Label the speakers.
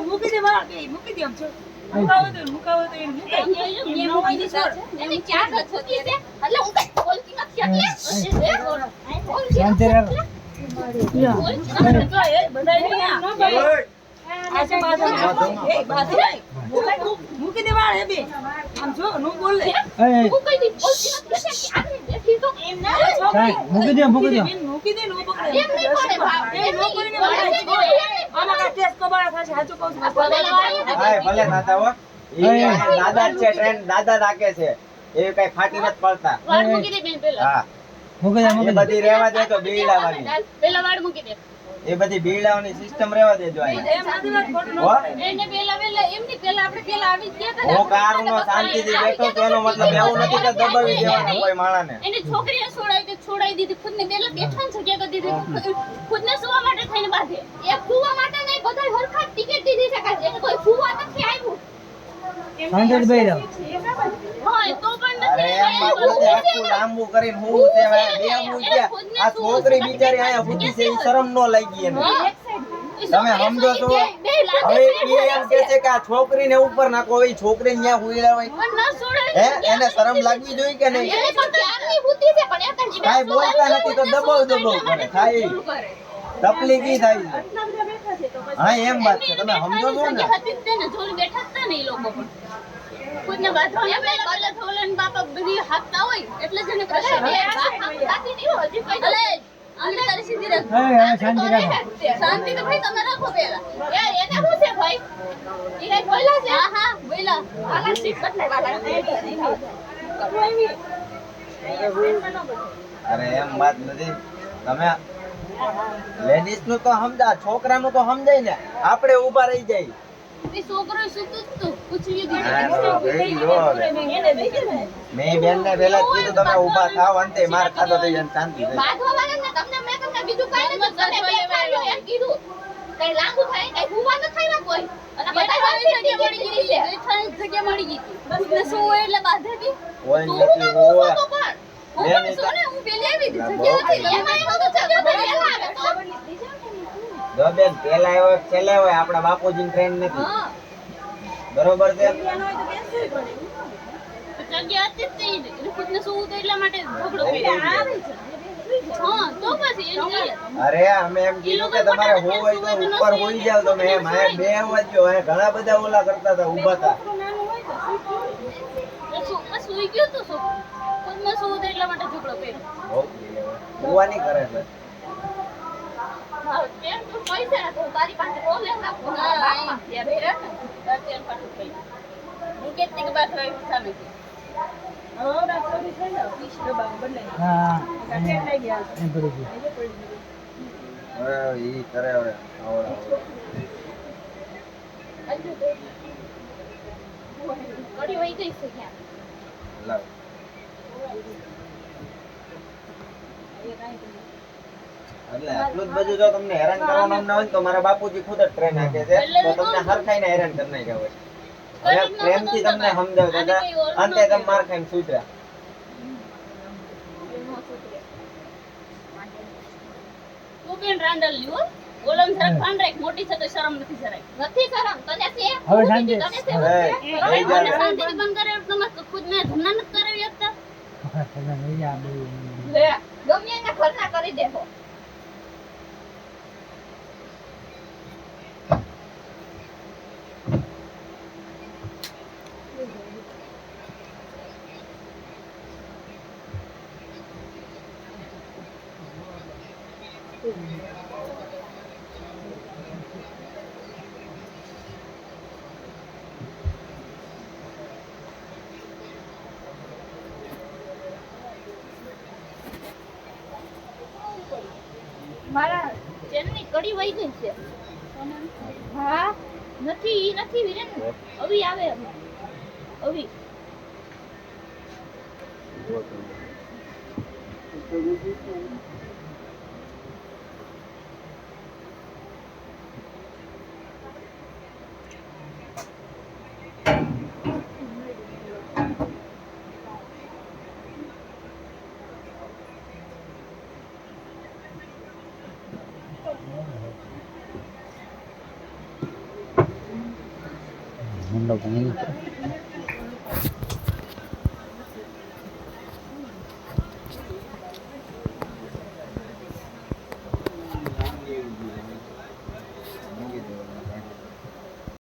Speaker 1: મૂકી દે મારા કે મૂકી દે આમ છો મુકાવો તો એને મુકાઈ એની ચાર છોતી છે એટલે હું કઈ બોલતી નથી એટલે મૂકી દે વાળ એ બે આમ જો નો બોલ લે મૂકી દે બોલતી નથી દેખી તો એમ ના મૂકી દે નો પકડે એમ નહીં પડે એમ નો કરીને આમાં કા ટેસ્ટ કબાડા થાશે સાચું કહું છું
Speaker 2: ભલે ખાતા હો દાદા છે ટ્રેન દાદા રાખે છે એ કઈ ફાટી નથી પડતા
Speaker 3: વાળ મૂકી દે બેન પેલા
Speaker 2: હા મૂકી દે બધી રહેવા દે તો બીડાવાની
Speaker 3: પેલા વાળ મૂકી દે
Speaker 2: એ બધી બીડાવાની સિસ્ટમ રહેવા દેજો
Speaker 1: એમ આધી વાત ખોટું ન
Speaker 3: એને પેલા એમની પેલા આપણે પેલા આવી જ ગયા હતા
Speaker 2: હું કારનો શાંતિથી બેઠો તો એનો મતલબ એવું નથી કે દબાવી દેવાના કોઈ માણાને
Speaker 3: એને છોકરીને છોડાઈ દીધી ખુદને પેલા બેઠા જગ્યા કરી દીધી ખુદને સુવા માટે થઈને બાંધે એક સુવા માટે નહીં બધા હરખા ટિકિટ દીધી છે કે કોઈ સુવા નથી આવ્યું
Speaker 4: સાંજે બેહી જાવ
Speaker 3: હોય તો પણ
Speaker 2: અરે
Speaker 3: નથી
Speaker 2: એમ બાપુ આખું લાંબુ કરીને હું તે બે મૂક્યા આ છોકરી બિચારી આયા ફૂટી છે ઈ શરમ નો લાગી એને તમે સમજો છો હવે એ એમ કહે છે કે આ છોકરીને ઉપર નાખો એ છોકરીને ન્યા હુઈલા હોય
Speaker 3: પણ ન છોડે
Speaker 2: હે એને શરમ લાગવી જોઈએ કે નહીં
Speaker 3: એને પણ આટલી બુદ્ધિ છે પણ એ તને
Speaker 2: કાઈ બોલતા નથી તો દબાવ કરે થાય તકલીફ ઈ થાય છે હા એમ વાત છે તમે સમજો છો ને
Speaker 3: જોર બેઠા હતા ને એ લોકો પણ ખુદને બાંધવા પેલા થોલન બાપા બધી હાથતા હોય એટલે જ એને પ્રશ્ન બાકી નહીં હોય હજી કઈ અલે અંદર તારી સીધી રાખ
Speaker 4: શાંતિ રાખો
Speaker 3: શાંતિ તો ભાઈ તમે રાખો પેલા એને શું છે ભાઈ ઈ કઈ બોલા છે હા બોલા આલા સીટ બદલાય વાલા
Speaker 2: અરે એમ વાત નથી તમે લેડીઝ નું તો સમજા છોકરાનું તો સમજાય ને આપણે ઊભા રહી જાય
Speaker 3: એ છોકરો સુતું તું પૂછ્યું
Speaker 2: મેં બેન ને પેલા જ કીધું તમે ઊભા થાવ અંતે માર ખાતો થઈ જાય શાંતિ થઈ
Speaker 3: બાંધવા વાળા ને તમને મેં તમને બીજું કાઈ નથી તમે બે પાડ્યો એમ કીધું કઈ લાગુ થાય કઈ હુવા ન થાય કોઈ અને બધા આવી જગ્યા મળી ગઈ છે જગ્યા મળી ગઈ બસ ને શું હોય એટલે બાંધે કી
Speaker 2: કોઈ નથી હોવા
Speaker 3: હું પણ સોને હું પેલી આવી હતી જગ્યા હતી એમાં એમાં તો જગ્યા પેલા આવે તો
Speaker 2: જો બેન પેલા આવ્યો છેલ્લે હોય આપણા બાપુજી ટ્રેન નથી
Speaker 3: હા
Speaker 2: બરોબર છે
Speaker 3: જગ્યા હતી જ નહીં એટલે ખુદને શું તો એટલા માટે ઝઘડો કર્યો હા તો પછી એની
Speaker 2: અરે અમે એમ કીધું કે તમારે હોય તો ઉપર હોઈ જાવ તમે એમ આ બે વાજો આ ઘણા બધા ઓલા કરતા હતા ઊભા હતા
Speaker 3: સુઈ ગયો તો શું ખુદમાં શું તો એટલા માટે ઝઘડો કર્યો
Speaker 2: હોવાની કરે છે
Speaker 3: હા કેમ તું પૈસા ના તો તારી પાસે બોલે ના બાપા ત્યાં બેરા અત્યારે પાટું થઈ હું કેટલીક બાત રહી સામે
Speaker 4: હા એમ પડી ગયું
Speaker 2: હવે ઈ કરે હવે આવડા
Speaker 3: કડી વઈ ગઈ છે ક્યાં
Speaker 2: લાવ એટલે આટલું જ બધું જો તમને હેરાન કરવાનું ના હોય તો મારા બાપુજી ખુદ જ ટ્રેન હાકે છે તો તમને હરખાઈને હેરાન કરી નાખ્યા હોય હવે પ્રેમથી તમને સમજાવતા હતા અંતે તમે માર ખાઈને સૂત્યા
Speaker 3: તું બેન રાંડલ લ્યો ઓલમ સરક પાન રાખ મોટી છે તો શરમ નથી જરાય નથી શરમ તને છે
Speaker 4: હવે શાંતિ
Speaker 3: તને છે
Speaker 2: હવે
Speaker 3: મને શાંતિ બંધ કરે તમે ખુદ ને ધમના નથી કરાવી શકતા લે ગમે એના ઘરના કરી દેખો મારા ચેનની કડી વઈ ગઈ છે હા નથી વિરેન અવી આવે અવી
Speaker 4: ઊંડો પાણી